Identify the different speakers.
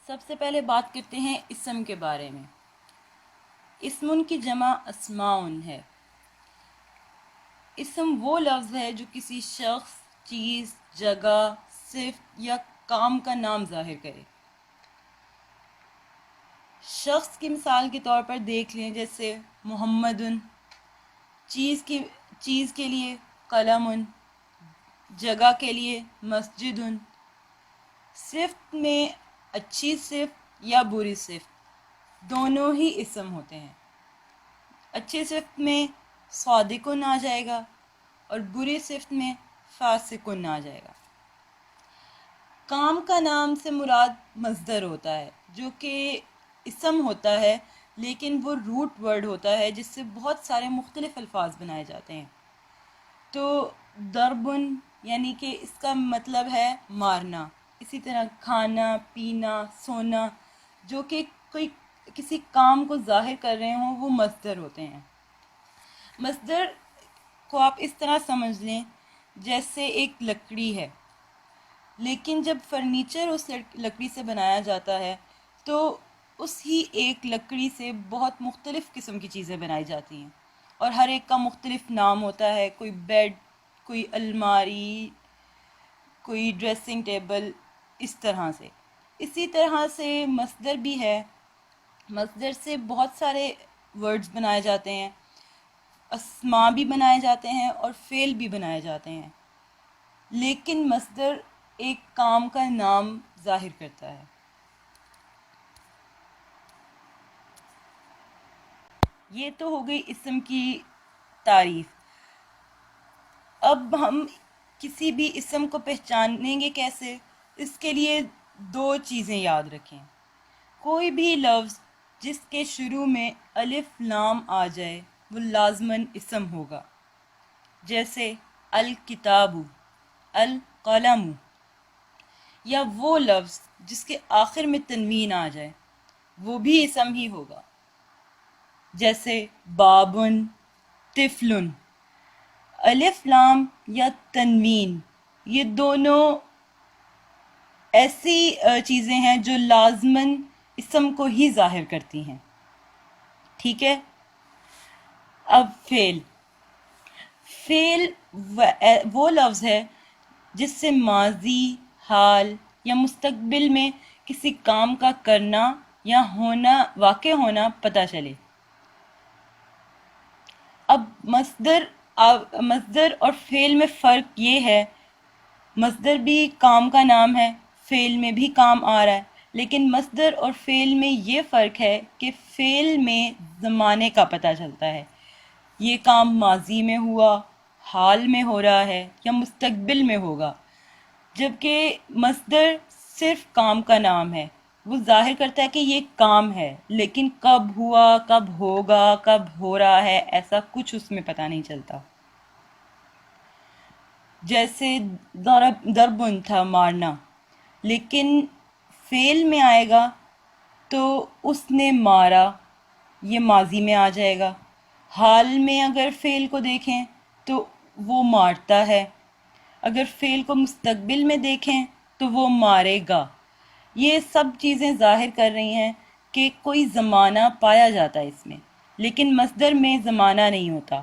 Speaker 1: سب سے پہلے بات کرتے ہیں اسم کے بارے میں۔ اسم کی جمع اسماؤن ہے۔ اسم وہ لفظ ہے جو کسی شخص، چیز، جگہ، صفت یا کام کا نام ظاہر کرے۔ شخص کی مثال کے طور پر دیکھ لیں، جیسے محمد، چیز کے لیے قلم، جگہ کے لیے مسجد۔ صفت میں اچھی صفت یا بری صفت دونوں ہی اسم ہوتے ہیں۔ اچھی صفت میں صادقن آ جائے گا اور بری صفت میں فاسقن آ جائے گا۔ کام کا نام سے مراد مصدر ہوتا ہے، جو کہ اسم ہوتا ہے لیکن وہ روٹ ورڈ ہوتا ہے جس سے بہت سارے مختلف الفاظ بنائے جاتے ہیں۔ تو ضربن یعنی کہ اس کا مطلب ہے مارنا۔ اسی طرح کھانا، پینا، سونا، جو کہ کسی کام کو ظاہر کر رہے ہوں، وہ مصدر ہوتے ہیں۔ مصدر کو آپ اس طرح سمجھ لیں جیسے ایک لکڑی ہے، لیکن جب فرنیچر اس لکڑی سے بنایا جاتا ہے تو اس ہی ایک لکڑی سے بہت مختلف قسم کی چیزیں بنائی جاتی ہیں، اور ہر ایک کا مختلف نام ہوتا ہے۔ کوئی بیڈ، کوئی الماری، کوئی ڈریسنگ ٹیبل، اس طرح سے۔ اسی طرح سے مصدر بھی ہے۔ مصدر سے بہت سارے ورڈز بنائے جاتے ہیں، اسماء بھی بنائے جاتے ہیں اور فعل بھی بنائے جاتے ہیں، لیکن مصدر ایک کام کا نام ظاہر کرتا ہے۔ یہ تو ہو گئی اسم کی تعریف۔ اب ہم کسی بھی اسم کو پہچانیں گے کیسے؟ اس کے لیے دو چیزیں یاد رکھیں۔ کوئی بھی لفظ جس کے شروع میں الف لام آ جائے وہ لازماً اسم ہوگا، جیسے الکتاب، القلم۔ یا وہ لفظ جس کے آخر میں تنوین آ جائے وہ بھی اسم ہی ہوگا، جیسے بابن، طفلن۔ الف لام یا تنوین، یہ دونوں ایسی چیزیں ہیں جو لازماً اسم کو ہی ظاہر کرتی ہیں، ٹھیک ہے؟ اب فعل وہ لفظ ہے جس سے ماضی، حال یا مستقبل میں کسی کام کا کرنا یا واقع ہونا پتہ چلے۔ اب مصدر اور فعل میں فرق یہ ہے، مصدر بھی کام کا نام ہے، فعل میں بھی کام آ رہا ہے، لیکن مصدر اور فعل میں یہ فرق ہے کہ فعل میں زمانے کا پتہ چلتا ہے، یہ کام ماضی میں ہوا، حال میں ہو رہا ہے یا مستقبل میں ہوگا، جبکہ مصدر صرف کام کا نام ہے، وہ ظاہر کرتا ہے کہ یہ کام ہے، لیکن کب ہوا، کب ہوگا، کب ہو رہا ہے، ایسا کچھ اس میں پتہ نہیں چلتا۔ جیسے ضربن تھا مارنا، لیکن فعل میں آئے گا تو اس نے مارا، یہ ماضی میں آ جائے گا۔ حال میں اگر فعل کو دیکھیں تو وہ مارتا ہے، اگر فعل کو مستقبل میں دیکھیں تو وہ مارے گا۔ یہ سب چیزیں ظاہر کر رہی ہیں کہ کوئی زمانہ پایا جاتا ہے اس میں، لیکن مصدر میں زمانہ نہیں ہوتا۔